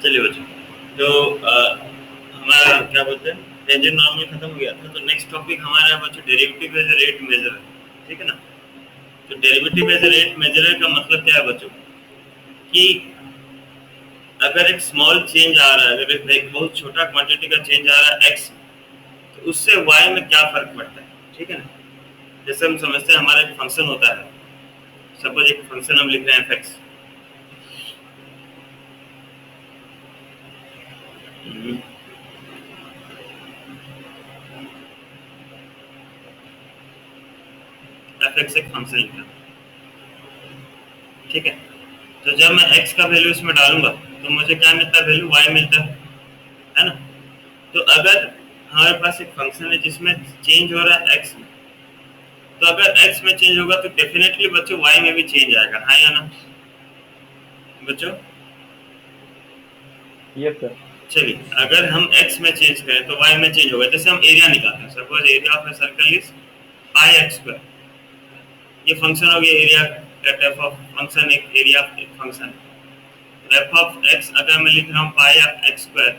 चलिए बच्चों, तो हमारा क्या बोलते हैं टेंजेंट नॉर्मल खत्म हो गया था। तो नेक्स्ट टॉपिक हमारा है बच्चों डेरिवेटिव एज रेट मेजर। ठीक है ना। तो डेरिवेटिव एज रेट मेजर का मतलब क्या है बच्चों कि अगर एक स्मॉल चेंज आ रहा है, अगर एक बहुत छोटा क्वांटिटी का चेंज आ रहा है एक्स, तो उससे वाई में क्या फर्क पड़ता है। ठीक है ना। जैसे हम समझते हैं हमारा एक फंक्शन होता है, सपोज एक फंक्शन हम लिख रहे हैं एफ एक्स। एफ एक्स एक फंक्शन लिख रहा है। ठीक है। तो जब मैं x का वैल्यू इसमें डालूंगा तो मुझे क्या मिलता है, वैल्यू y मिलता है ना। तो अगर हमारे पास एक फंक्शन है जिसमें चेंज हो रहा है x में, तो अगर x में चेंज होगा तो डेफिनेटली बच्चों y में भी चेंज आएगा, हाँ या ना बच्चों। Yes sir. चलिए, अगर हम x में चेंज करें तो y में चेंज होगा। जैसे हम एरिया निकालते हैं, suppose area of a circle is pi x square. ये फंक्शन हो गया एरिया का, एफ ऑफ फंक्शन एक area of function. F of x अगर मैं लिख रहा हूँ पाई ऑफ एक्स स्क्वायर,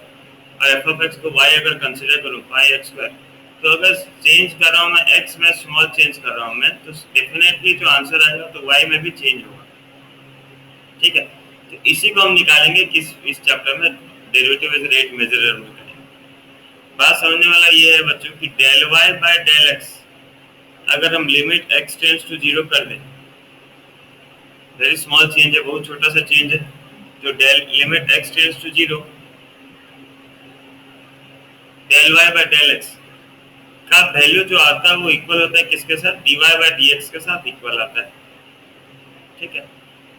और एफ ऑफ एक्स को वाई अगर कंसिडर करूँ पाई एक्स स्क्वायर, तो अगर चेंज कर रहा हूँ मैं एक्स में, स्मॉल चेंज कर रहा हूँ मैं, तो डेफिनेटली जो आंसर आएगा तो वाई में भी चेंज होगा। ठीक है। तो इसी को हम निकालेंगे किस इस चैप्टर में, डेरिवेटिव एज रेट मेजरर में करेंगे। बात समझने वाला ये है बच्चों कि del Y by del X अगर हम limit X tends to zero कर दें, वेरी स्मॉल चेंज है, बहुत छोटा सा चेंज है, तो del limit X tends to zero del Y by del X का वैल्यू जो आता है वो इक्वल होता है किसके साथ, D Y by D X के साथ इक्वल आता है। ठीक है।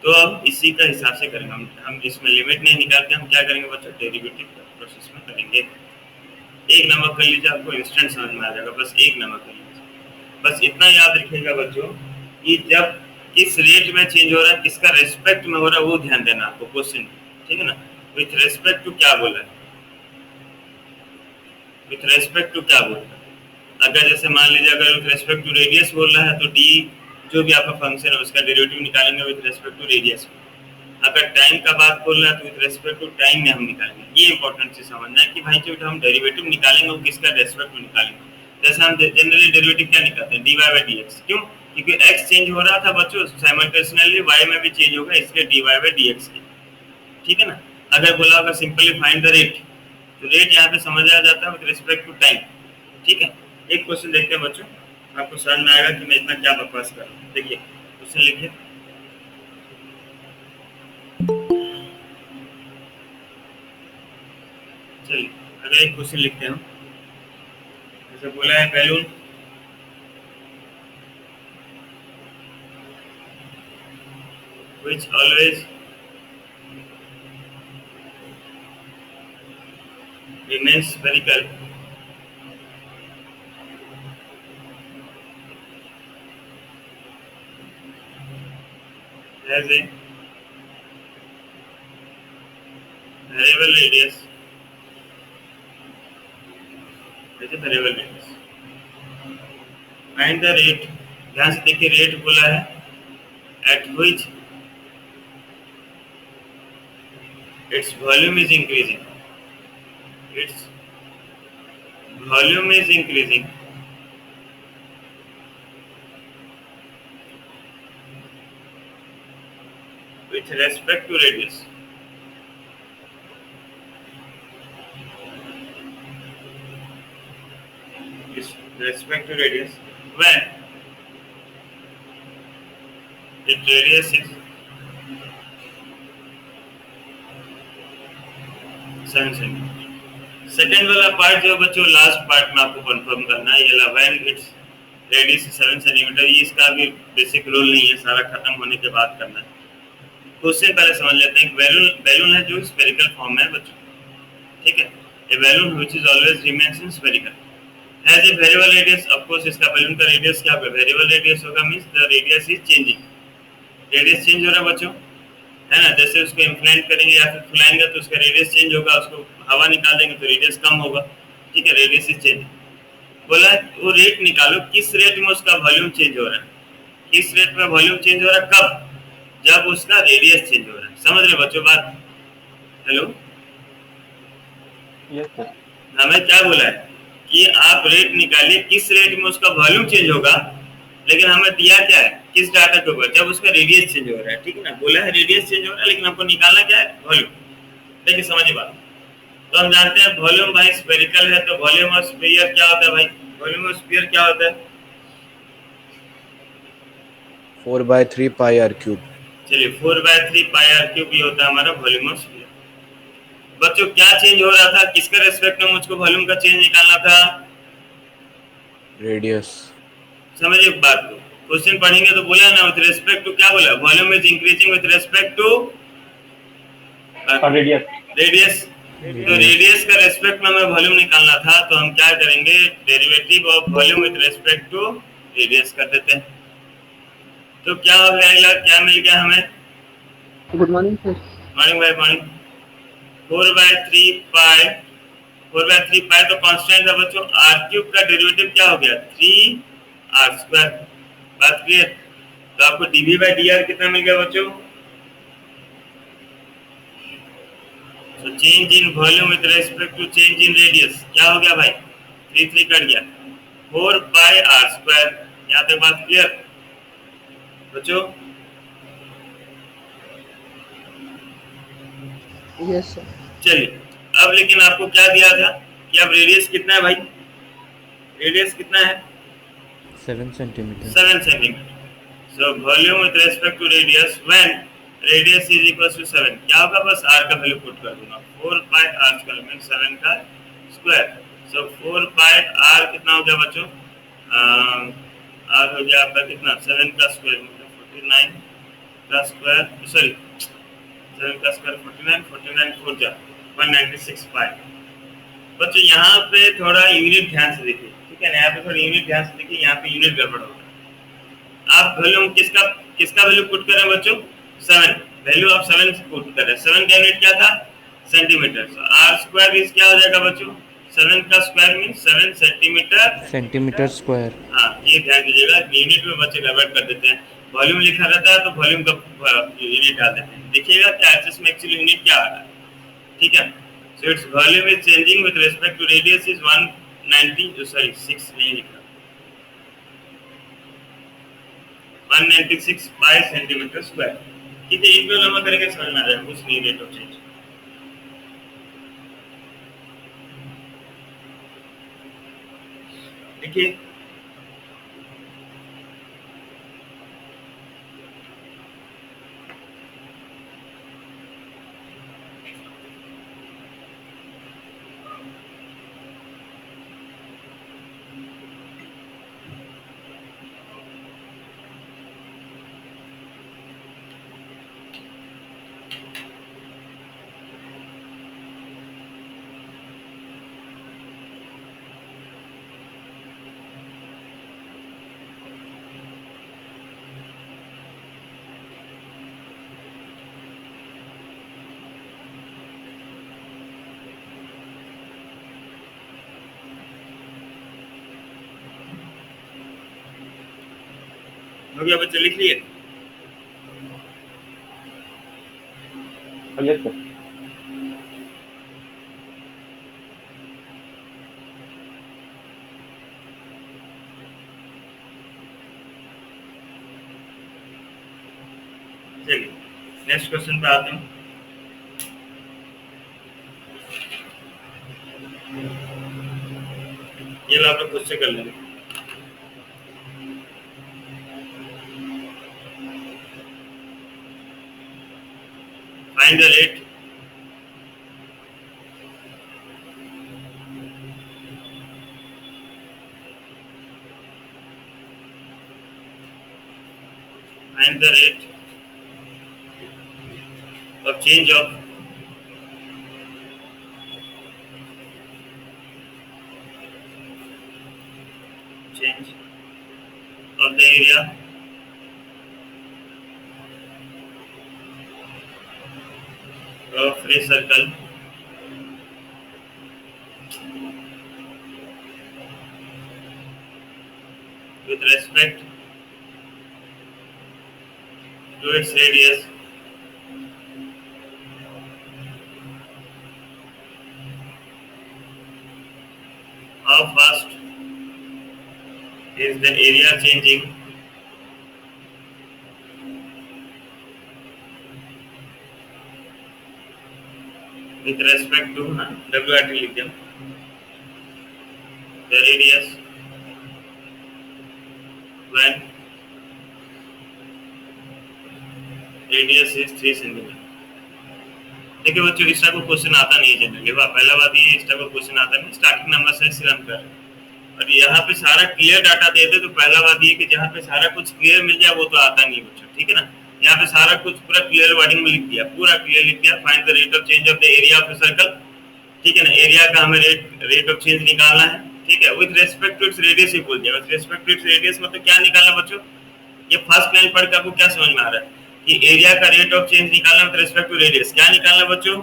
तो अब इसी का हिसाब से करेंगे हम इसमें लिमिट नहीं निकाल के हम क्या करेंगे बच्चों, डेरिवेटिव प्रोसेस में करेंगे। एक नंबर कर लीजिए, आपको इंस्टेंट समझ में आ जाएगा, बस एक नंबर कर लीजिए। बस इतना याद रखिएगा बच्चों कि जब किस रेट में चेंज हो रहा है, किसका रेस्पेक्ट में हो रहा है, वो ध्यान देना आपको क्वेश्चन। ठीक है ना। विथ रेस्पेक्ट टू क्या बोला है, विथ रेस्पेक्ट टू क्या बोल रहा है। अगर जैसे मान लीजिए अगर विथ रेस्पेक्ट टू रेडियस बोल रहा है तो डी जो भी आपका फंक्शन है उसका डेरिवेटिव निकालेंगे विथ रेस्पेक्ट टू रेडियस। अगर टाइम का बात बोल रहा है तो विथ रेस्पेक्ट टू टाइम में हम निकालेंगे। ये इंपॉर्टेंट चीज समझना है कि भाई जो हम डेरिवेटिव निकालेंगे वो किसका रेस्पेक्ट में निकालेंगे। जैसे हम जनरली डेरिवेटिव क्या निकालते हैं, D Y by D X. क्यों? क्योंकि एक्स चेंज हो रहा था बच्चों, साइमल्टेनियसली वाई में भी चेंज होगा, इसलिए D Y by D X की। ठीक है ना। अगर बोला होगा सिंपली फाइंड द रेट, तो रेट यहाँ पे समझ आ जाता है विद रिस्पेक्ट टू टाइम। ठीक है। एक क्वेश्चन देखते हैं बच्चों, आपको समझ में आएगा कि मैं इतना क्या बकवास कर रहा हूँ। देखिए क्वेश्चन लिखिए। चलिए अगर एक क्वेश्चन लिखते हैं हम, जैसे बोला है balloon which always remains spherical has a variable radius, find the rate। ध्यान से देखिए, रेट बोला है at which its volume is increasing, its volume is increasing with respect to radius। With respect to radius when its radius is 7 centimetre. Second वाला part जो बच्चों last part में आपको कंफर्म करना है, ये व्हेन इट्स रेडियस 7 सेंटीमीटर, ये इसका भी बेसिक रूल नहीं है, सारा खत्म होने के बाद करना है। क्वेश्चन पहले समझ लेते हैं। बैलून बैलून है जो स्फेरिकल फॉर्म में है बच्चों। ठीक है। A balloon which is always remains in spherical has a variable radius. Of course इसका बैलून का रेडियस क्या होगा, वेरिएबल रेडियस होगा, means the radius is changing. Radius change हो रहा है बच्चों, है ना। जैसे उसको इन्फ्लेट करेंगे या फिर फुलाएंगे तो उसका रेडियस चेंज होगा, उसको हवा निकाल देंगे तो रेडियस कम होगा। ठीक है, रेडियस इज चेंज। बोला वो रेट निकालो किस रेट में उसका वॉल्यूम चेंज हो रहा है। किस रेट में वॉल्यूम चेंज हो रहा है, कब, जब उसका रेडियस चेंज हो रहा है। समझ रहे बच्चों बात? Hello, yes sir. हमें क्या बोला है कि आप रेट निकालिए, किस रेट में उसका वॉल्यूम चेंज होगा, लेकिन हमें दिया क्या है, किस डाटा के ऊपर, जब उसका रेडियस चेंज हो रहा है, ठीक है ना, बोला है रेडियस चेंज हो रहा है, लेकिन हमको निकालना क्या है, वॉल्यूम। देखिए समझिए बात। तो हम जानते हैं वॉल्यूम भाई स्फेरिकल है, तो वॉल्यूम ऑफ स्फीयर क्या होता है भाई, वॉल्यूम ऑफ स्फीयर क्या होता है, 4/3 पाई r क्यूब। चलिए 4/3 पाई r क्यूब ये होता है हमारा वॉल्यूम ऑफ स्फीयर। बच्चों क्या चेंज हो रहा था, किसके रेस्पेक्ट में मुझको वॉल्यूम का चेंज निकालना था, रेडियस। समझिए बात को। क्वेश्चन पढ़ेंगे तो बोला ना विद रेस्पेक्ट टू, क्या बोला, volume is increasing with respect to radius. Radius. तो रेडियस। रेडियस का रेस्पेक्ट में हमें वॉल्यूम निकालना था, तो हम क्या करेंगे, derivative of volume with respect to radius कर देते हैं। तो क्या हो गया, क्या मिल गया हमें, गुड मॉर्निंग सर। मॉर्निंग भाई मॉर्निंग। 4/3 पाई तो कांस्टेंट है बच्चों, आर क्यूब का डेरिवेटिव क्या हो गया, 3r²। बात क्लियर। तो आपको डीवी बाई डी आर कितना मिल गया बच्चों, तो change in volume with respect to change in radius क्या हो गया भाई, 3 कट गया, 4 पाई r²। यहाँ तक बात क्लियर बच्चों। Yes sir. चलिए अब लेकिन आपको क्या दिया था कि अब रेडियस कितना है भाई, रेडियस कितना है, 7 centimetre. 7 centimetre. So volume with respect to radius when radius is equal to 7, क्या होगा, बस r का वैल्यू पुट कर दूंगा, 4 पाई r² मीन 7 का स्क्वायर। सो 4 पाई r कितना हो गया बच्चों, r हो गया आपका कितना, 7 का स्क्वायर मतलब 49 का स्क्वायर, सॉरी 7 का स्क्वायर 49, 49 4 जा 196 पाई। बच्चों यहाँ पे थोड़ा यूनिट ध्यान से देखिए, ठीक है ना, यहाँ पे थोड़ा यूनिट ध्यान से देखिए, यहाँ पे यूनिट गड़बड़ होगा। आप वैल्यू किसका किसका वैल्यू पुट करें बच्चों, 7, वैल्यू ऑफ 7 पुट करें, 7 का यूनिट क्या था, सेंटीमीटर। सो r² इज क्या हो जाएगा बच्चों, 7 का square mean 7 centimetre. Centimetre square. हाँ ये ध्यान दीजिएगा, यूनिट में बच्चे गड़बड़ कर देते हैं, वॉल्यूम लिखा रहता है तो वॉल्यूम का यूनिट डाल देते हैं, देखिएगा क्या एचएस में एक्चुअली यूनिट क्या आ रहा है, ठीक है। So it's volume is changing with respect to radius is 190, sorry 6 नहीं लिखा, 196 पाई सेंटीमीटर स्क्वायर, ठीक है। इसको जमा करेंगे समझ में आ जाएगा, कुछ नहीं, रेट ऑफ चेंज। देखिए हो गया बच्चे, लिख लिए। Yes sir. चलिए नेक्स्ट क्वेश्चन पे आते हैं। ये लो आप लोग खुद से कर लेंगे। Find the rate find the rate of change of the area of a circle with respect to its radius is the area changing with respect to WRT लिख दिया the radius when radius is 3 cm। देखिए बच्चों इस type का question आता नहीं है generally. पहला बात ये इस टाइप का क्वेश्चन आता नहीं, स्टार्टिंग नंबर से रन कर रहे हैं और यहाँ पे सारा क्लियर डाटा देते तो पहला बात ये कि जहाँ पे सारा कुछ क्लियर मिल जाए वो तो आता नहीं बच्चों, ठीक है ना। यहाँ पे सारा कुछ पूरा क्लियर वर्डिंग में लिख दिया, पूरा क्लियर लिख दिया। Find the rate of change of the area of a circle, ठीक है ना। एरिया का हमें रेट ऑफ चेंज निकालना है, ठीक है, with respect to its radius ही बोल दिया। With respect to its radius मतलब क्या निकालना बच्चों, ये फर्स्ट लाइन पढ़ के आपको क्या समझ में आ रहा है कि एरिया का रेट ऑफ चेंज निकालना विद रेस्पेक्ट टू रेडियस। क्या निकालना बच्चों,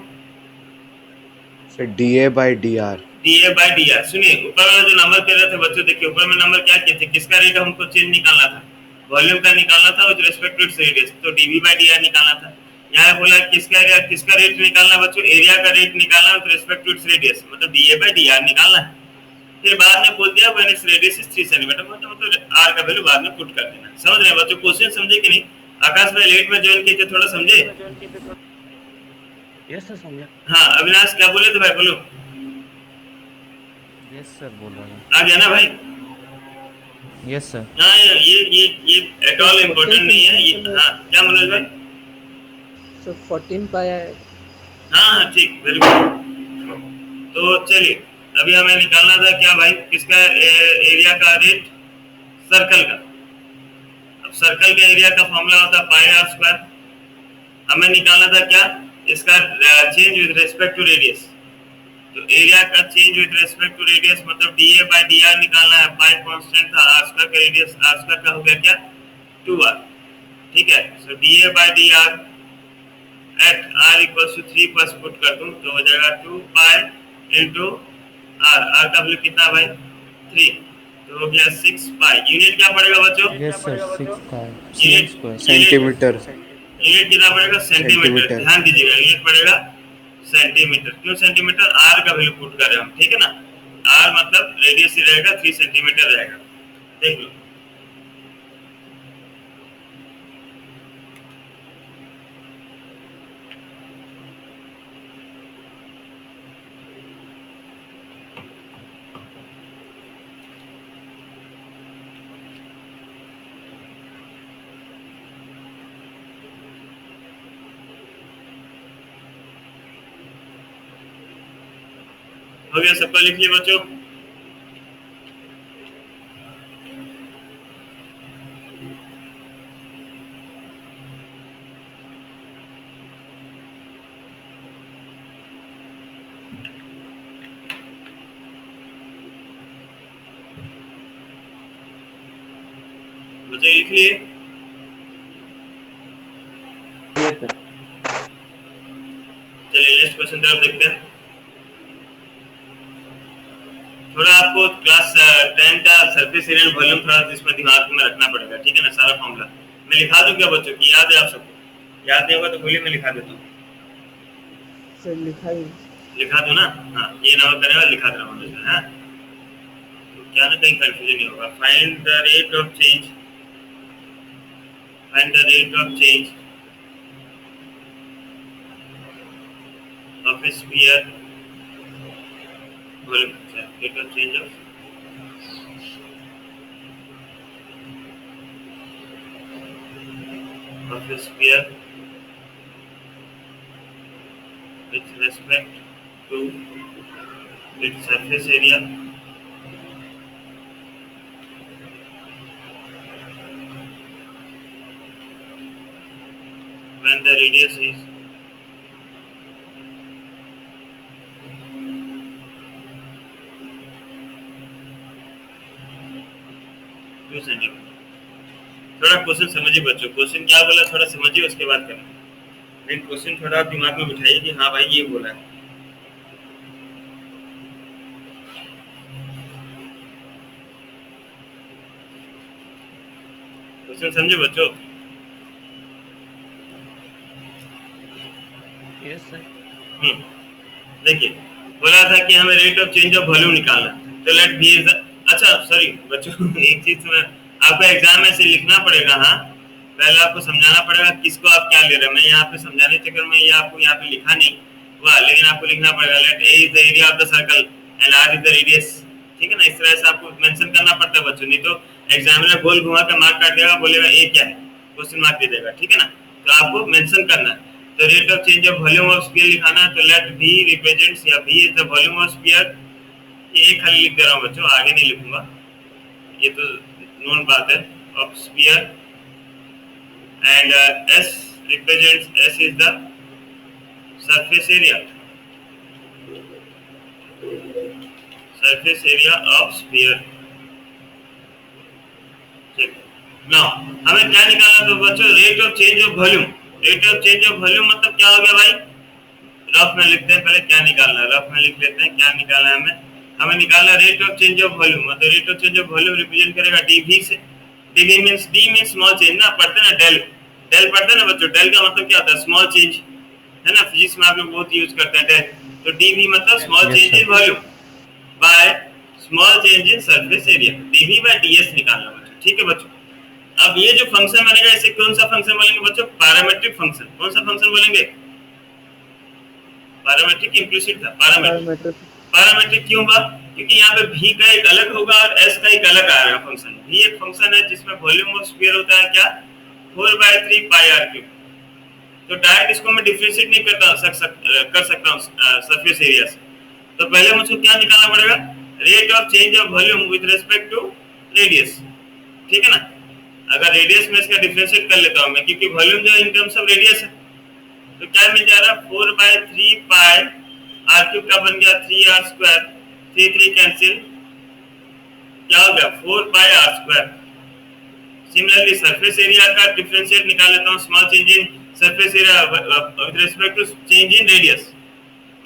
DA by DR। DA by DR। सुनिए ऊपर वाला जो नंबर कह रहे थे बच्चों, देखिए ऊपर में नंबर क्या किए थे, किसका रेट हमको चेंज निकालना था, वॉल्यूम का निकालना था with respect to its radius, तो dV by DR निकालना था। यहाँ बोला किसका रेट निकालना बच्चों, एरिया का रेट निकालना with respect to its radius, मतलब DA by DR निकालना है। फिर बाद में बोल दिया when its radius is 3 centimetre, मतलब R का वैल्यू बाद में पुट कर देना। समझ रहे हैं बच्चों, क्वेश्चन समझे कि नहीं। आकाश भाई लेट में ज्वाइन किए थे, थोड़ा समझे। यस सर समझा। हाँ अविनाश क्या बोले थे भाई, बोलो। यस सर बोल रहा हूँ। आ गया ना भाई। Yes sir. हाँ ये एट ऑल इम्पोर्टेंट नहीं है ये। हाँ क्या मनोज भाई। So 14 pi है। हाँ ठीक, वेरी गुड। तो चलिए अभी हमें निकालना था क्या भाई, किसका एरिया का रेट, सर्कल का। अब सर्कल के एरिया का फॉर्मूला होता है पाई आर स्क्वायर। हमें निकालना था क्या, इसका change with respect to radius. तो एरिया का change with respect to radius मतलब DA by DR निकालना है। पाई कांस्टेंट था, आर स्क्वायर का रेडियस, आर स्क्वायर का हो गया क्या 2r, ठीक है। So DA by DR at r equals to 3 पर पुट कर दूं तो हो जाएगा 2 पाई इनटू r। r का वैल्यू कितना भाई 3, तो हो गया 6 पाई। यूनिट क्या पड़ेगा बच्चों, यस सर 6 का यूनिट सेंटीमीटर। यूनिट कितना पड़ेगा, सेंटीमीटर। ध्यान दीजिएगा यूनिट पड़ेगा सेंटीमीटर। क्यों सेंटीमीटर, r का वैल्यू पुट कर रहे हैं हम, ठीक है ना। r मतलब रेडियस ही रहेगा, 3 सेंटीमीटर रहेगा। देख लो हो गया, सबका लिख लिया बच्चों। बच्चे लिख लिए। चलिए नेक्स्ट क्वेश्चन तरफ देखते हैं। थोड़ा आपको क्लास 10 का सरफेस एरिया एंड वॉल्यूम थोड़ा इसमें दिमाग में रखना पड़ेगा, ठीक है ना। सारा फॉर्मूला मैं लिखा दूं क्या बच्चों की, याद है आप सबको, याद नहीं होगा तो बोलिए मैं लिखा देता हूँ। सर लिखा दूं ना, हाँ ये नंबर करने वाला लिखा देना मनोज में, हाँ तो क्या ना कहीं कंफ्यूजन नहीं होगा। Find the rate of change, find the rate of change of A sphere volume, rate of change of a sphere with respect to its surface area when the radius is 2 centimetre. थोड़ा question समझिए बच्चों, question क्या बोला थोड़ा समझिए उसके बाद करना। लेकिन क्वेश्चन थोड़ा आप दिमाग में बिठाइए कि हाँ भाई ये बोला है। क्वेश्चन समझे बच्चों। Yes sir. देखिए बोला था कि हमें rate of change of volume निकालना है, तो लेट v इज अच्छा सॉरी बच्चों एक चीज में आपको एग्जाम में से लिखना पड़ेगा। हाँ, पहले आपको समझाना पड़ेगा किसको आप क्या ले रहे हैं। मैं यहाँ पे समझाने के चक्कर में ये आपको यहाँ पे लिखा नहीं हुआ, लेकिन आपको लिखना पड़ेगा let A is the area of the circle and R is the radius. ठीक है ना, इस तरह से आपको मेंशन करना पड़ता है बच्चों, नहीं तो एग्जामिनर गोल घुमा के मार्क काट देगा, बोलेगा ए क्या है, क्वेश्चन मार्क दे देगा। ठीक है ना, तो आपको मेंशन करना है। तो rate of change of volume of sphere लिखाना है, तो लेट v रिप्रेजेंट्स या v is the volume of sphere. ये खाली लिख दे रहा हूँ बच्चों, आगे नहीं लिखूंगा, ये तो नोन बात है, of sphere. And s represents s is the surface area, surface area of sphere। ठीक, नाउ हमें क्या निकालना तो बच्चों rate of change of volume. Rate of change of volume मतलब क्या हो गया भाई, रफ में लिखते हैं, पहले क्या निकालना है रफ में लिख लेते हैं। क्या निकालना है हमें निकालना rate of change of volume. मतलब rate of change of volume represent करेगा dv से। dv means d means small change ना, पढ़ते हैं ना डेल, डेल पढ़ते हैं ना बच्चों। डेल का मतलब क्या होता है, स्मॉल चेंज, है ना, फिजिक्स में आप लोग बहुत यूज करते हैं डेल। तो dv मतलब small change in volume by small change in surface area, dv by ds निकालना बच्चों। ठीक है बच्चों, अब ये जो फंक्शन बनेगा इसे कौन सा फंक्शन बोलेंगे बच्चों, पैरामीट्रिक फंक्शन। कौन सा फंक्शन बोलेंगे, पैरामीट्रिक इम्प्लिसिट था, पैरामीट्रिक। पैरामीट्रिक क्यों हुआ, क्योंकि यहाँ पे v का एक अलग होगा और s का एक अलग आएगा फंक्शन। v एक फंक्शन है जिसमें वॉल्यूम ऑफ स्फीयर होता है क्या, 4/3 पाई r क्यूब। तो डायरेक्ट इसको मैं डिफरेंशिएट नहीं कर सकता हूँ सरफेस एरिया से। तो पहले मुझको क्या निकालना पड़ेगा, rate of change of volume with respect to radius. ठीक है ना, अगर रेडियस में इसका डिफरेंशिएट कर लेता हूँ मैं, क्योंकि वॉल्यूम जो इन टर्म्स ऑफ रेडियस है, तो क्या मिल जा रहा है 4/3 पाई r क्यूब का बन गया 3r स्क्वायर, 3 कैंसिल, क्या हो गया 4 pi r square. Similarly surface area का डिफरेंशिएट निकाल लेता हूँ, small change in surface area with respect to change in radius,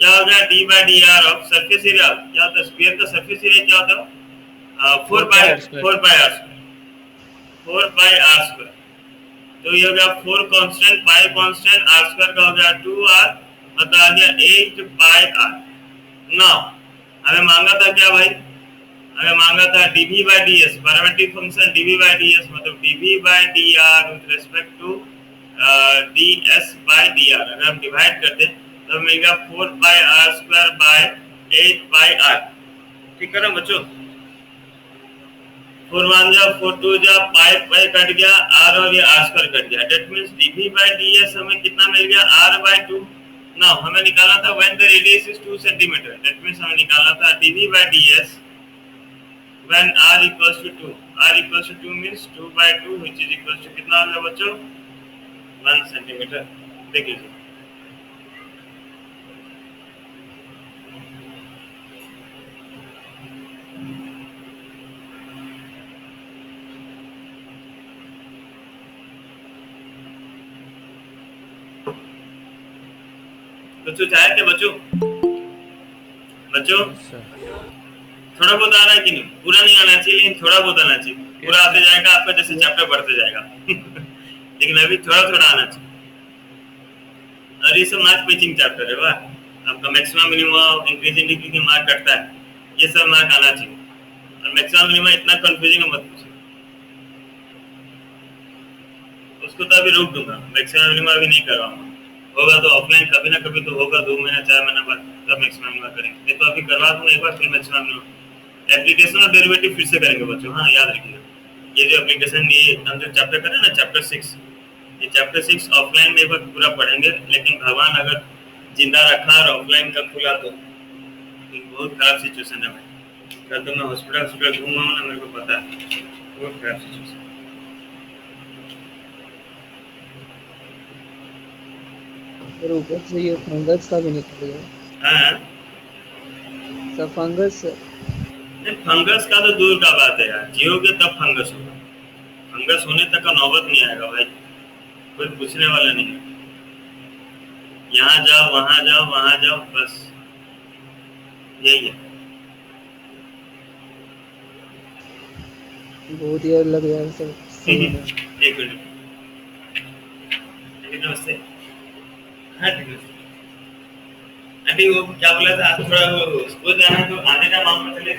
क्या हो गया d/dr ऑफ सरफेस एरिया। क्या होता है, स्फीयर का सरफेस एरिया क्या होता है 4 pi r square, 4 pi r square. तो ये हो गया 4 कांस्टेंट, पाई कांस्टेंट, r स्क्वायर का हो गया 2r, मतलब आ गया 8 पाई r। नाउ हमें मांगा था क्या भाई, हमें मांगा था dv by ds, parametric function dv by ds मतलब dv by dr with respect to ds by dr। अगर हम डिवाइड कर दें तो मिलेगा 4 pi r square by 8 pi r। ठीक है ना बच्चों, 4 1 जा 4 2 जा, पाई पाई कट गया, r और ये r स्क्वायर कट गया। That means dv by ds हमें कितना मिल गया, r/2। नाउ हमें निकालना था when the radius is 2 centimetre. That means हमें निकालना था dv by ds when r equals to 2। r equals to 2 means 2/2 which is equals to कितना आ गया बच्चों, 1 सेंटीमीटर। देख लीजिए, बच्चों चाहे क्या बच्चों, बच्चों थोड़ा बहुत आ रहा है कि नहीं, पूरा नहीं आना चाहिए लेकिन थोड़ा बहुत आना चाहिए। पूरा आते जाएगा आपका जैसे चैप्टर बढ़ते जाएगा लेकिन अभी थोड़ा थोड़ा आना चाहिए। और ये सब मार्क मैचिंग चैप्टर है, वाह, आपका मैक्सिमम मिनिमम इंक्रीजिंग डिग्री के मार्क कटता है, ये सब मार्क आना चाहिए। और मैक्सिमम मिनिमम इतना कंफ्यूजिंग मत पूछिए, उसको तो अभी रोक दूंगा, मैक्सिमम मिनिमम अभी नहीं कर रहा हूँ। होगा तो ऑफलाइन कभी ना कभी तो होगा, 2 महीना 4 महीना बाद तब मैक्सिमम मिनिमम करेंगे। नहीं तो अभी करवा दूंगा एक बार, फिर मैक्सिमम मिनिमम एप्लीकेशन और डेरिवेटिव फिर से करेंगे बच्चों। हाँ याद रखिएगा, ये जो एप्लीकेशन, ये हम जो चैप्टर करें ना चैप्टर 6, ये चैप्टर 6 ऑफलाइन में एक बार पूरा पढ़ेंगे, लेकिन भगवान अगर जिंदा रखा और ऑफलाइन का खुला तो बहुत खराब सिचुएशन है भाई। कल तो मैं हॉस्पिटल घूमा हूँ ना, मेरे को पता है, बहुत खराब सिचुएशन। और ऊपर से ये फंगस का भी निकल गया। हाँ सब फंगस, फंगस का तो दूर का बात है यार, जियोगे तब फंगस होगा, फंगस होने तक का नौबत नहीं आएगा भाई, कोई पूछने वाला नहीं है। यहाँ जाओ वहां जाओ वहां जाओ, बस यही है। बहुत ही लग रहा है सब। एक मिनट, नमस्ते। हाँ ठीक है आंटी, वो क्या बोला था, थोड़ा वो स्कूल जाना है तो आने का मामला चले।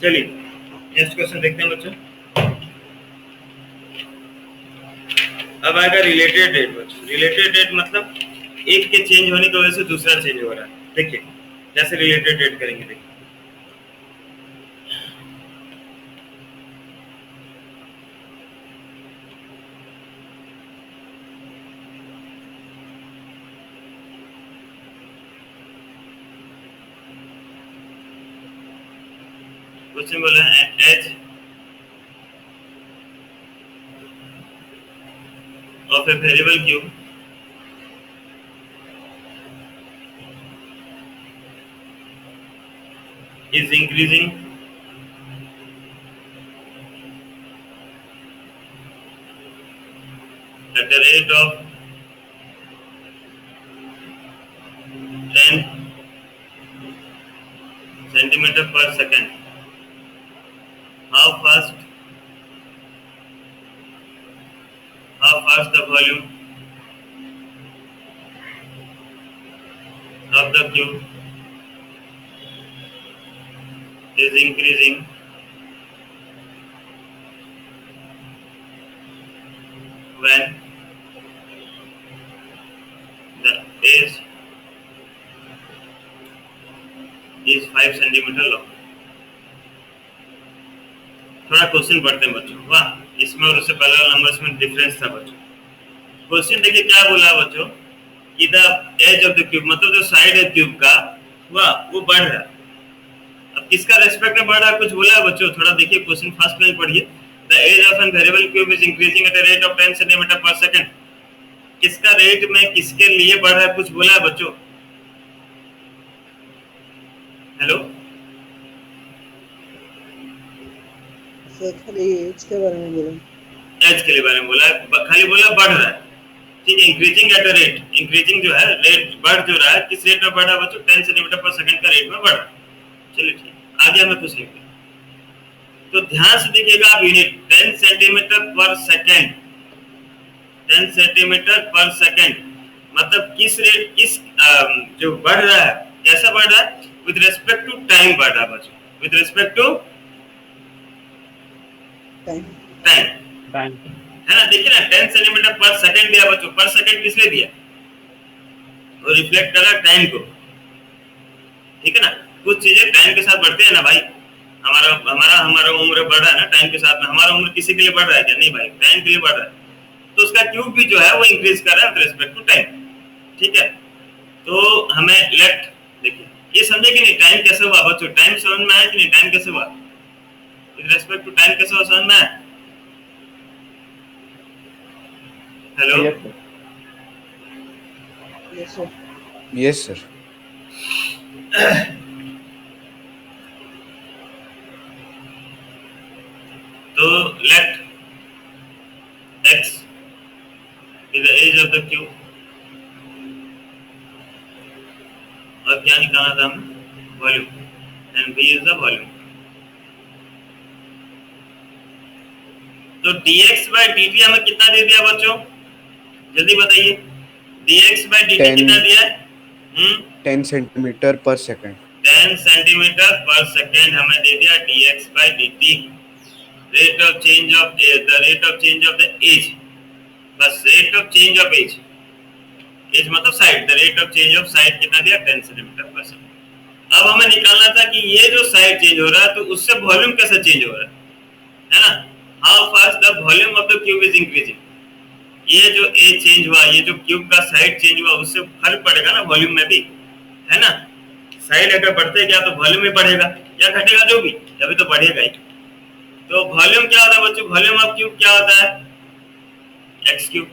चलिए नेक्स्ट क्वेश्चन देखते हैं बच्चों। अब आएगा रिलेटेड डेट बच्चों। रिलेटेड डेट मतलब एक के चेंज होने की वजह से दूसरा चेंज हो रहा है। देखिए कैसे रिलेटेड डेट करेंगे, देखिए क्वेश्चन बोला है as of a variable cube is increasing at the rate of 10 centimeter per second. How fast the volume of the cube is increasing when the edge is 5 centimeter long. थोड़ा question पढ़ते हैं बच्चों। वाह, इसमें और उससे पहले नंबर्स में डिफरेंस था बच्चों। क्वेश्चन देखिए क्या बोला है बच्चों कि the edge of the cube मतलब जो साइड है क्यूब का वो बढ़ रहा है। अब किसका रेस्पेक्ट में बढ़ रहा है कुछ बोला है बच्चों? थोड़ा देखिए क्वेश्चन फर्स्ट लाइन पढ़िए। The edge of an variable cube is increasing at a rate of 10 centimetre per second. किसका रेट में किसके लिए बढ़ रहा है कुछ बोला है बच्चों? हेलो सर, खाली एज के बारे में बोला। एज के बारे में बोला, खाली बोला बढ़ रहा है। ठीक है, increasing at a rate, increasing जो है रेट बढ़ जो रहा है, किस रेट में बढ़ रहा है बच्चों? 10 सेंटीमीटर पर सेकंड का रेट में बढ़ रहा है। चलिए ठीक, आगे हमें कुछ लिखते हैं। तो ध्यान से देखिएगा आप unit 10 centimetre per second, 10 centimetre per second मतलब किस रेट, किस जो बढ़ रहा है कैसा बढ़ रहा है? विद रिस्पेक्ट टू टाइम बढ़ रहा है बच्चों, विद रिस्पेक्ट टू टाइम है ना। देखिए ना 10 सेंटीमीटर पर सेकंड दिया बच्चों, पर सेकंड किसने दिया? वो रिफ्लेक्ट कर रहा है टाइम को। ठीक है ना, कुछ चीजें टाइम के साथ बढ़ते हैं ना भाई। हमारा उम्र बढ़ रहा है ना टाइम के साथ में। हमारा उम्र किसी के लिए बढ़ रहा है क्या? नहीं भाई, टाइम के लिए बढ़ रहा है। तो उसका क्यूब भी जो है वो इंक्रीज कर रहा है विद रिस्पेक्ट टू टाइम। ठीक है, तो हमें लेट देखिए ये समझे कि नहीं टाइम कैसे हुआ बच्चों? टाइम समझ में आया कि नहीं? टाइम कैसे हुआ विद रिस्पेक्ट टू टाइम, कैसे हुआ समझ में आया? Hello yes sir. तो late x is the age of the cube और क्या निकालना था हमें? Volume, and v is the volume। तो dx by dt हमें कितना दे दिया बच्चों? जल्दी बताइए, dx by dt कितना दिया है? 10 centimetre per second. 10 centimetre per second हमें दे दिया dx by dt। Rate of change of the rate of change of the edge, बस rate of change of edge, edge मतलब side, the rate of change of side कितना दिया? 10 centimetre per second. अब हमें निकालना था कि ये जो साइड चेंज हो रहा है तो उससे वॉल्यूम कैसे चेंज हो रहा है ना। How fast the volume of the cube is increasing. ये जो एज चेंज हुआ, ये जो क्यूब का साइड चेंज हुआ, उससे फर्क पड़ेगा ना वॉल्यूम में भी, है ना। साइड अगर बढ़ते गया तो वॉल्यूम भी बढ़ेगा या घटेगा, जो भी, अभी तो बढ़ेगा ही। तो वॉल्यूम क्या होता है बच्चों? वॉल्यूम ऑफ क्यूब क्या होता है? X cube.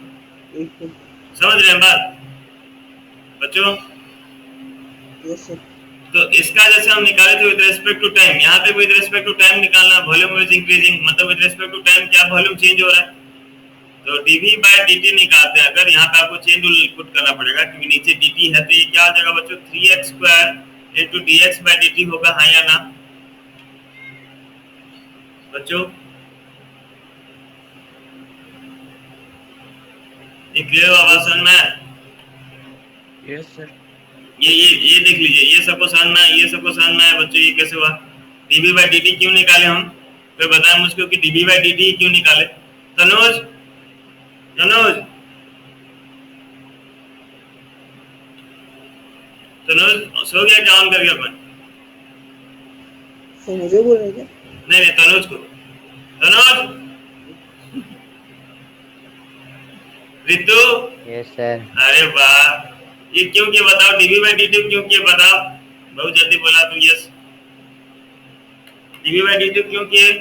एक तो समझ रहे हैं बात बच्चों? Yes sir. तो इसका जैसे हम निकाले थे विद रेस्पेक्ट टू टाइम, यहाँ पे विद रेस्पेक्ट टू टाइम निकालना, वॉल्यूम इज इंक्रीजिंग, मतलब विद रेस्पेक्ट टू टाइम क्या वॉल्यूम चेंज हो रहा है। तो dv बाय dt निकालते हैं अगर, यहाँ पे आपको चेन रूल पुट करना पड़ेगा क्योंकि नीचे dt है, तो ये क्या हो जाएगा बच्चों 3x square into dx by dt होगा, हाँ या ना बच्चों? ये क्लियर आवाज समझ में आया? Yes sir. ये देख लीजिए, ये सबको समझ में आया, ये सबको समझ में आया बच्चों? ये कैसे हुआ? dv बाय dt क्यों निकाले हम, फिर बताएं मुझको कि dv बाय dt क्यों निकाले। तनुज, तनुज, तनुज सो गया क्या ऑन करके अपन? सर मुझे बोल रहे हैं क्या? नहीं नहीं तनुज को, तनुज, रितु, यस सर। अरे वाह, ये क्यों किया बताओ, डीवी बाई डी क्यों किया बताओ, बहुत जल्दी बोला तुम। यस, डीवी बाई डी क्यों किए?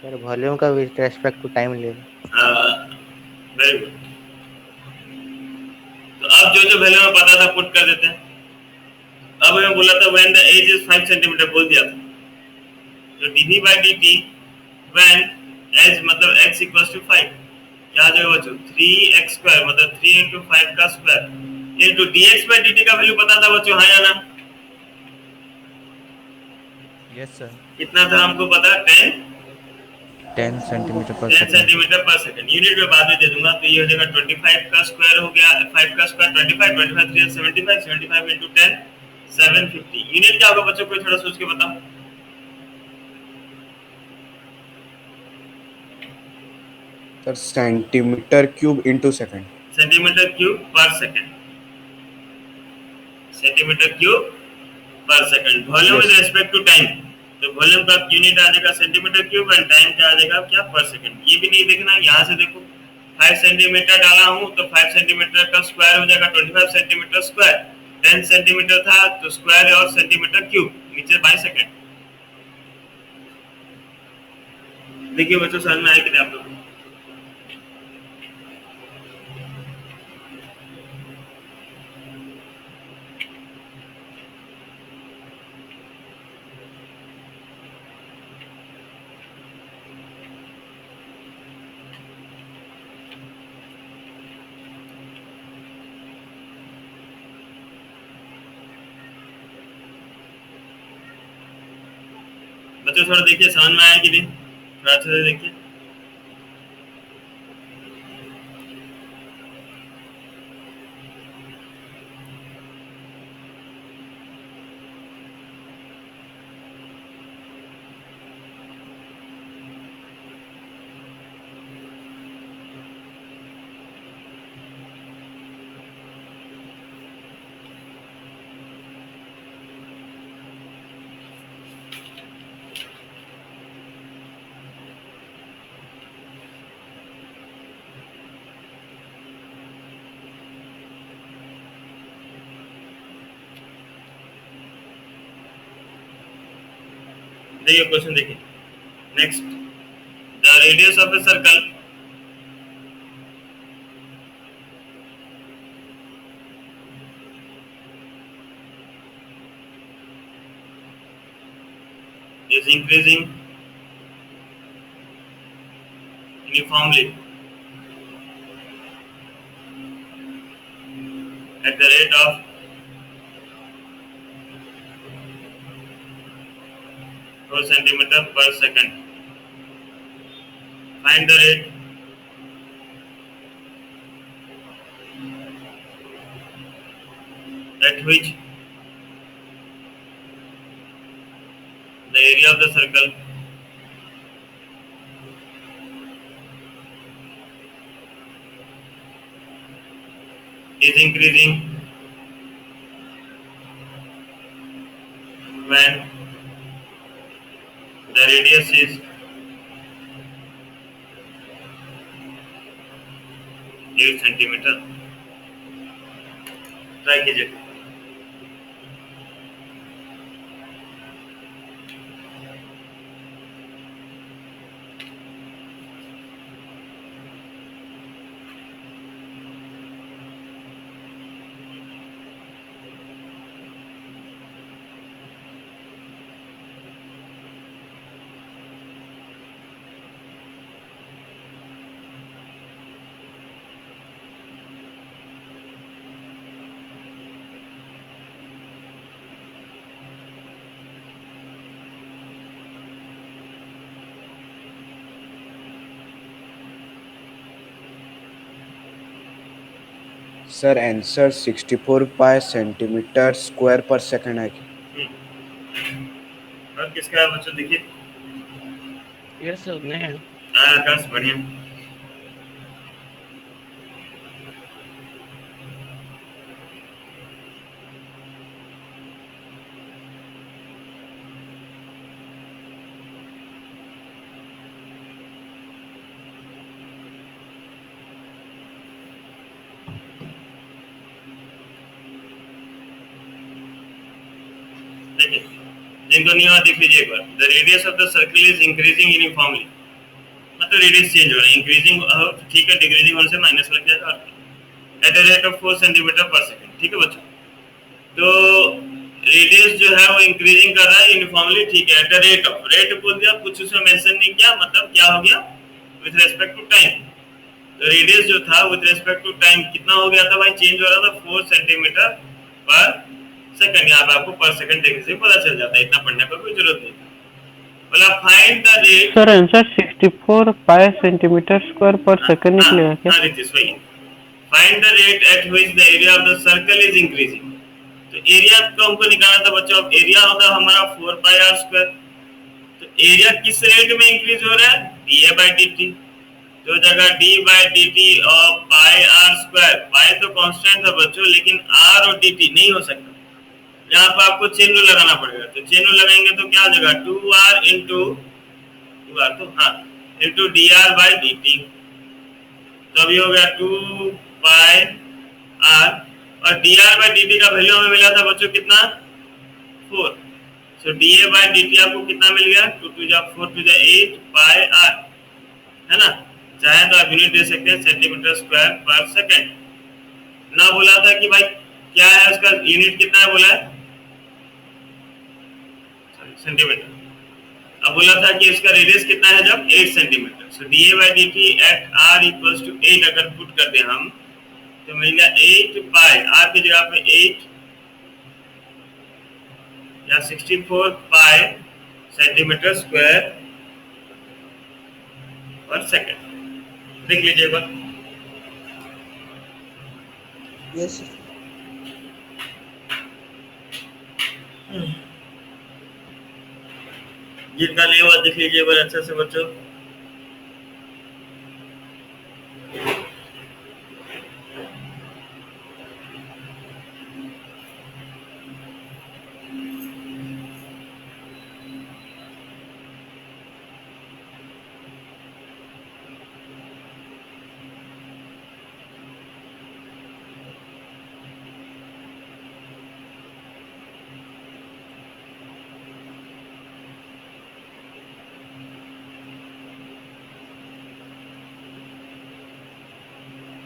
सर वॉल्यूम का विद रेस्पेक्ट टू टाइम ले। Very good. तो अब जो जो वैल्यू में पता था पुट कर देते हैं। अब मैं बोला था when the edge is 5 centimetre, बोल दिया था। तो DV by D when edge मतलब x इक्वल्स टू 5, क्या आ जाएगा बच्चों 3x स्क्वायर, मतलब 3 into 5 का square into dx by dt का वैल्यू पता था बच्चों, हाँ या ना? Yes sir. कितना था हमको पता, 10 centimetre per 10 second. Centimetre per second. Unit में बाद में दे दूंगा, तो ये हो जाएगा 25 का स्क्वायर हो गया, 5 का स्क्वायर 25, 25 3 75, 75 into 10 750। यूनिट क्या होगा बच्चों, कोई थोड़ा सोच के बताओ। Sir centimetre cube into second. Centimetre cube per second, centimetre cube per second. Volume Yes. With respect to time, तो वॉल्यूम का यूनिट आ जाएगा सेंटीमीटर क्यूब एंड टाइम क्या आ जाएगा क्या, पर सेकंड। ये भी नहीं देखना, यहाँ से देखो 5 सेंटीमीटर डाला हूँ तो 5 सेंटीमीटर का स्क्वायर हो जाएगा 25 सेंटीमीटर स्क्वायर, 10 सेंटीमीटर था तो स्क्वायर और सेंटीमीटर क्यूब, नीचे बाय सेकंड। देखिए बच्चों समझ में आया कि नहीं आप लोग? बच्चों थोड़ा देखिए समझ में आया कि नहीं, थोड़ा अच्छे से देखिए। देखिए क्वेश्चन देखिए next, the radius of a circle is increasing uniformly at the rate of 4 centimeter per second. Find the rate at which the area of the circle is increasing when the radius is 8 centimeter. Try कीजिए। Sir answer 64 पाई centimetre square पर second है क्या? और किसका है बच्चों, देखिए। ये सब नहीं है। आकाश, बढ़िया। देखिए, जिनको नहीं हुआ देख लीजिए एक बार। The radius of the circle is increasing uniformly, मतलब रेडियस चेंज हो रहा है। इंक्रीजिंग ठीक है, डिक्रीजिंग होने से माइनस लग जाएगा। At a rate of 4 centimetre per second, ठीक है बच्चों। तो रेडियस जो है वो इंक्रीजिंग कर रहा है यूनिफॉर्मली, ठीक है। At a rate of, rate बोल दिया, कुछ उसमें मेंशन नहीं किया, मतलब क्या हो गया, विथ रेस्पेक्ट टू टाइम। तो रेडियस जो था विद रिस्पेक्ट टू टाइम कितना हो गया था भाई, चेंज हो रहा था 4 सेंटीमीटर पर सेकंड। यहाँ पे आपको पर सेकंड देखने से पता चल जाता है, इतना पढ़ने पर कोई जरूरत नहीं। बोला find the rate. Sir answer 64 pi centimetre square पर सेकंड निकलेगा क्या? हाँ रितिश भाई, find the rate at which the area of the circle is increasing. तो एरिया को हमको निकालना था बच्चों। अब एरिया होगा हमारा 4 पाई आर स्क्वायर। तो एरिया किस रेट में इंक्रीज हो रहा है, डीए बाई डी। जो जगह d बाई डी टी और पाई आर स्क्वायर, पाई तो कांस्टेंट था बच्चों, लेकिन r और dt नहीं हो सकता। यहाँ पर आपको चेन रूल लगाना पड़ेगा। तो चेन रूल लगाएंगे तो क्या हो जाएगा, 2r इंटू 2r, तो हाँ, into d r by D t. तो अभी हो गया 2 पाई r, और d r by D t का वैल्यू हमें मिला था बच्चों कितना, 4। So D A by D t आपको कितना मिल गया, 2 टू जा 4 टू जा 8 पाई r, है ना। चाहे तो आप यूनिट दे सकते हैं सेंटीमीटर स्क्वायर पर सेकंड। ना बोला था कि भाई क्या है उसका यूनिट कितना है, बोला है सेंटीमीटर। अब बोला था कि इसका रेडियस कितना है, जब 8 centimetre. So D A by D T at R equals to 8 अगर पुट कर दें हम, तो मिल गया 8 पाई आर की जगह पे 8 या 64 पाई सेंटीमीटर स्क्वायर पर सेकंड। देख लीजिए एक बार। यस जिनका नहीं हुआ देख लीजिए एक बार अच्छे से बच्चों।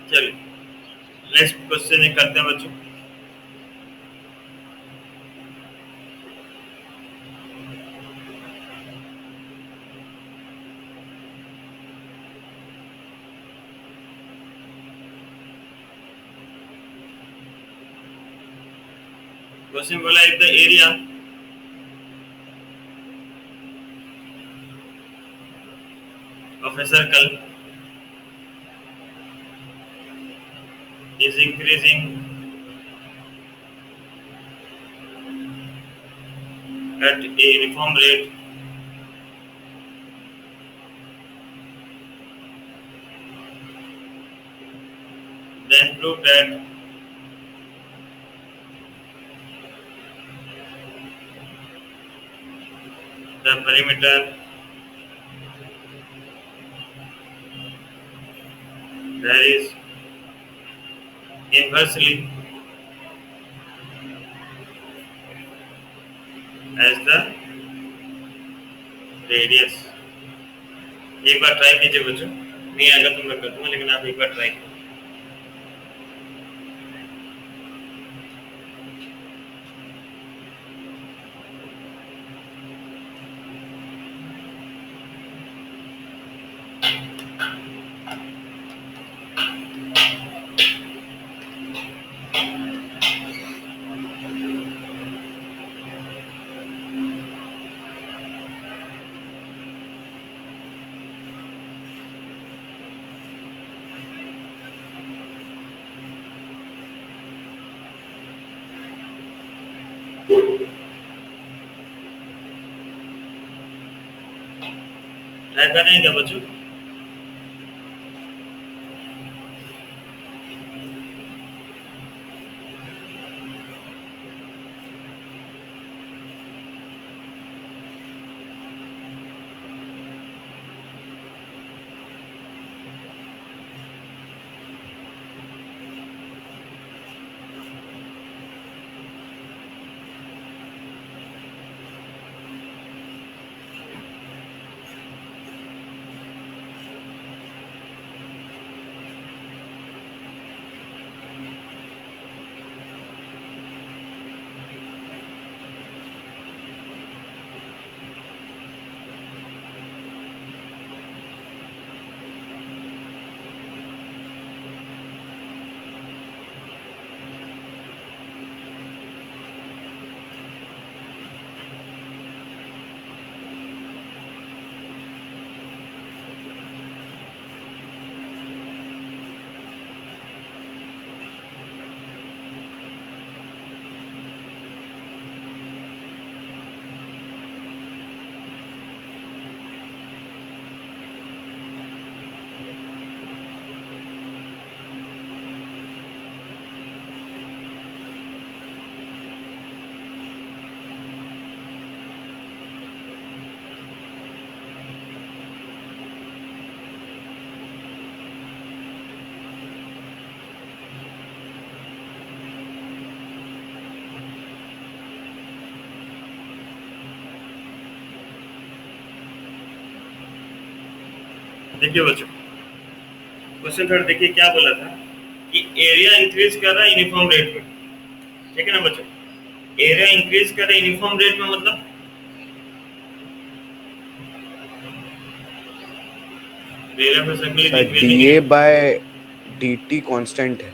चलिए नेक्स्ट क्वेश्चन करते हैं बच्चों। क्वेश्चन बोला if the area of a circle is increasing at a uniform rate, then prove that the perimeter varies inversely as the radius। एक बार ट्राई कीजिए बच्चों, नहीं आएगा तो मैं कर दूंगा, लेकिन आप एक बार ट्राई कीजिए। ट्राई कर रहे हैं क्या बच्चों? देखिए बच्चों, क्वेश्चन थर्ड देखिए क्या बोला था कि एरिया इंक्रीज कर रहा है यूनिफॉर्म रेट में, ठीक है ना बच्चों? एरिया इंक्रीज कर रहा है यूनिफॉर्म रेट में, मतलब एरिया पे circular DA by DT constant है।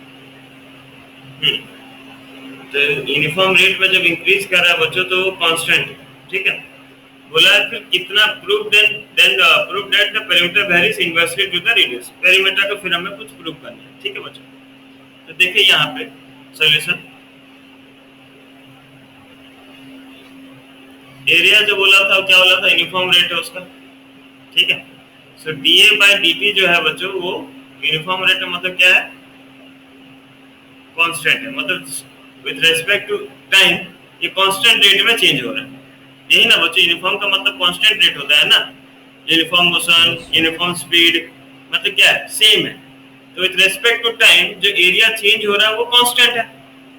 तो यूनिफॉर्म रेट में जब इंक्रीज कर रहा है बच्चों तो वो कांस्टेंट है, ठीक है? बोला है फिर कितना proof then proof that the perimeter varies inversely to the radius. Perimeter को फिर हमें कुछ प्रूफ करना है, ठीक है बच्चों? तो देखिए यहाँ पे सॉल्यूशन, एरिया जो बोला था क्या बोला था, यूनिफॉर्म रेट है उसका, ठीक है? सो डीए बाय डीटी जो है बच्चों वो यूनिफॉर्म रेट है, मतलब क्या है, कांस्टेंट है, मतलब विद रेस्पेक्ट टू टाइम ये कांस्टेंट रेट में चेंज हो रहा है, यही ना बच्चों? यूनिफॉर्म का मतलब कांस्टेंट रेट होता है ना, यूनिफॉर्म मोशन, यूनिफॉर्म स्पीड, मतलब क्या है, सेम है। तो विद रेस्पेक्ट टू टाइम जो एरिया चेंज हो रहा है वो कांस्टेंट है,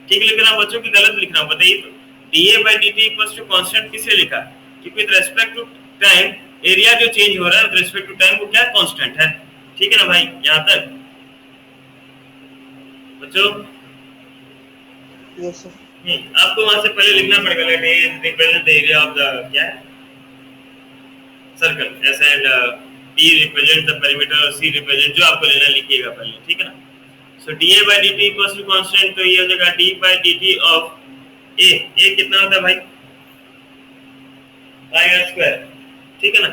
ठीक लिख रहा हूं बच्चों कि गलत लिख रहा हूं, बताइए तो? DA by DT equals to constant किसे लिखा है? क्योंकि with respect to time area जो चेंज हो रहा है विद रेस्पेक्ट टू टाइम वो क्या है, कांस्टेंट है, ठीक है ना भाई? यहां तक बच्चों यस सर। आपको वहां से पहले लिखना पड़ेगा, let A represent the area of the क्या है, circle, S and P represent the perimeter और सी रिप्रेजेंट, जो आपको लेना लिखिएगा पहले, ठीक है ना? So d a by DT equals to constant, तो ये हो जाएगा d by d t of a कितना होता है भाई, पाई आर स्क्वायर, ठीक है ना?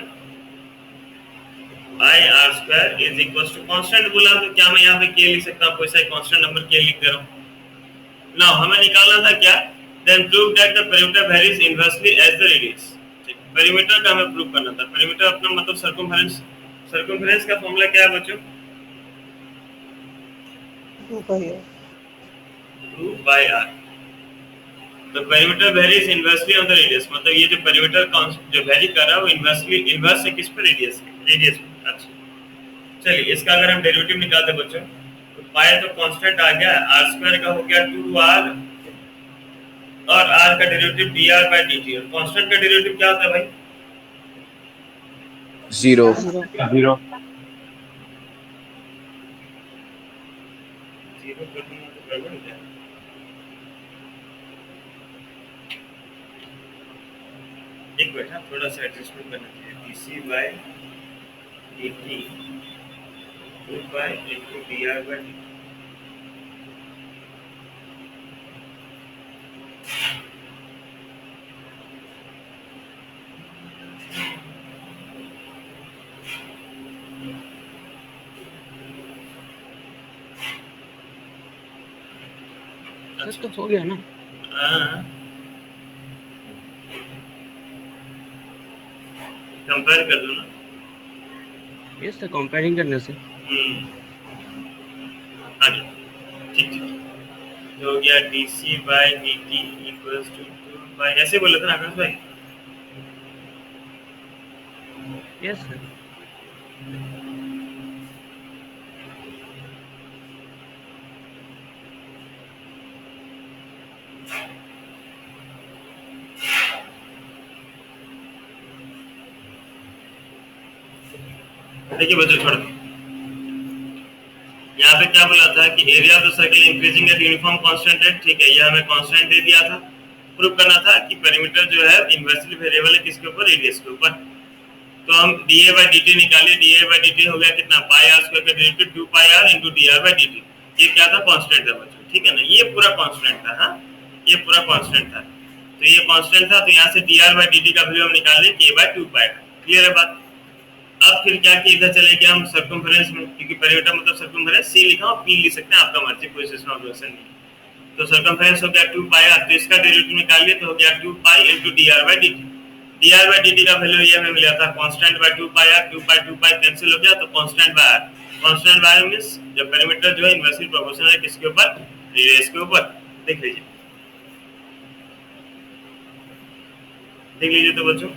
Pi are square is equals to constant बोला, तो क्या मैं यहाँ पे के लिख सकता हूँ, कोई सा कांस्टेंट नंबर के लिख दे रहा हूँ। नाउ हमें निकालना था क्या, then prove that the perimeter varies inversely as the radius. Perimeter का हमें प्रूव करना था, पेरीमीटर अपना मतलब सर्कमफेरेंस, सर्कमफेरेंस का फॉर्मूला क्या है बच्चों? 2 पाई है। 2 बाय r। तो perimeter varies inversely on the radius, मतलब ये जो पेरीमीटर जो वेरी कर रहा है वो इनवर्सली, इनवर्स है किस पे, रेडियस, रेडियस पे। अच्छा चलिए इसका अगर हम डेरिवेटिव निकालते बच्चों तो पाई तो कांस्टेंट आ गया, r स्क्वायर का हो गया 2r और r का डेरिवेटिव dr बाय dt, और कांस्टेंट का डेरिवेटिव क्या होता है भाई? 0 0 0 जीरो कर दूंगा तो गड़बड़ हो जाएगा। एक मिनट, हाँ थोड़ा सा एडजस्टमेंट करना चाहिए, dc by dt 2 by into dr by dt। Sir तो हो गया ना। हाँ कंपेयर कर दो ना। यस सर, कंपेयरिंग करने से। आगे ठीक ठीक तो हो गया DC by dt equals to 2 by, ऐसे बोले थे ना आकाश भाई। Yes sir. देखिए बच्चों छोड़ दो, यहाँ पे क्या बोला था कि area of the circle increasing at uniform constant है, ठीक है, ये हमें कांस्टेंट दे दिया था। प्रूव करना था कि पेरीमीटर जो है इन्वर्सली वेरिएबल है किसके ऊपर, रेडियस के ऊपर। तो हम dA by dt निकालिए, dA by dt हो गया कितना, पाई आर स्क्वायर का derivative 2 pi R into dr by dt। ये क्या था, कांस्टेंट था बच्चों, ठीक है ना, ये पूरा कांस्टेंट था। हाँ ये पूरा कांस्टेंट था, तो ये कांस्टेंट था, तो यहाँ से dr by dt का वैल्यू हम निकाल लें k by 2 पाई। क्लियर है बात। अब फिर क्या कि इधर चले गए हम सर्कमफेरेंस में, क्योंकि पेरीमीटर मतलब सर्कमफेरेंस, सी लिखा हो पी लिख सकते हैं, आपका मर्जी, कोई सिस्टम ऑफ रिलेशन नहीं। तो सर्कमफेरेंस हो गया 2 पाई आर, तो इसका डेरिवेटिव निकाल लिए, तो हो गया 2 pi into dr by dt। dr by dt का वैल्यू ये हमें मिला था constant by 2 pi R, 2 pi 2 pi cancel हो गया, तो कांस्टेंट बाय आर। कांस्टेंट बाय मींस जब पेरीमीटर जो है इनवर्सली प्रोपोर्शनल है किसके ऊपर, रेडियस के ऊपर। देख लीजिए तो बच्चों,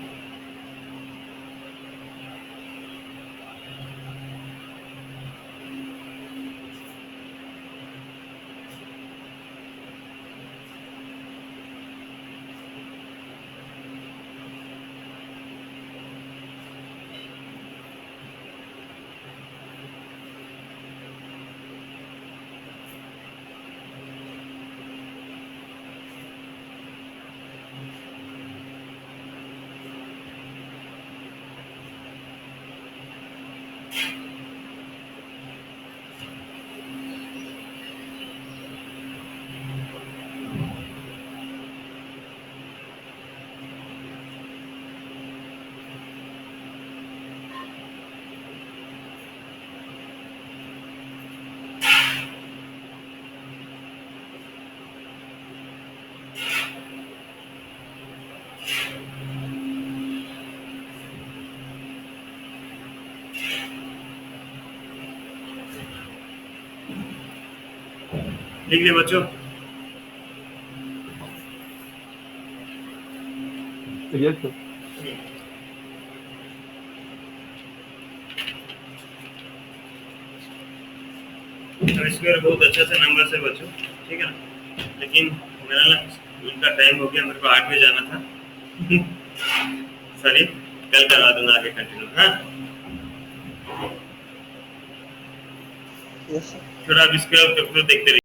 लिख लिए बच्चों। Yes sir. स्क्वायर बहुत अच्छा सा नंबर है बच्चों, ठीक है ना, लेकिन मेरा ना स्कूल का टाइम हो गया, मेरे को 8 बजे जाना था। सॉरी, कल करवा दूंगा आगे कंटिन्यू। हाँ यस सर। थोड़ा अब स्क्वायर देखते रहिए।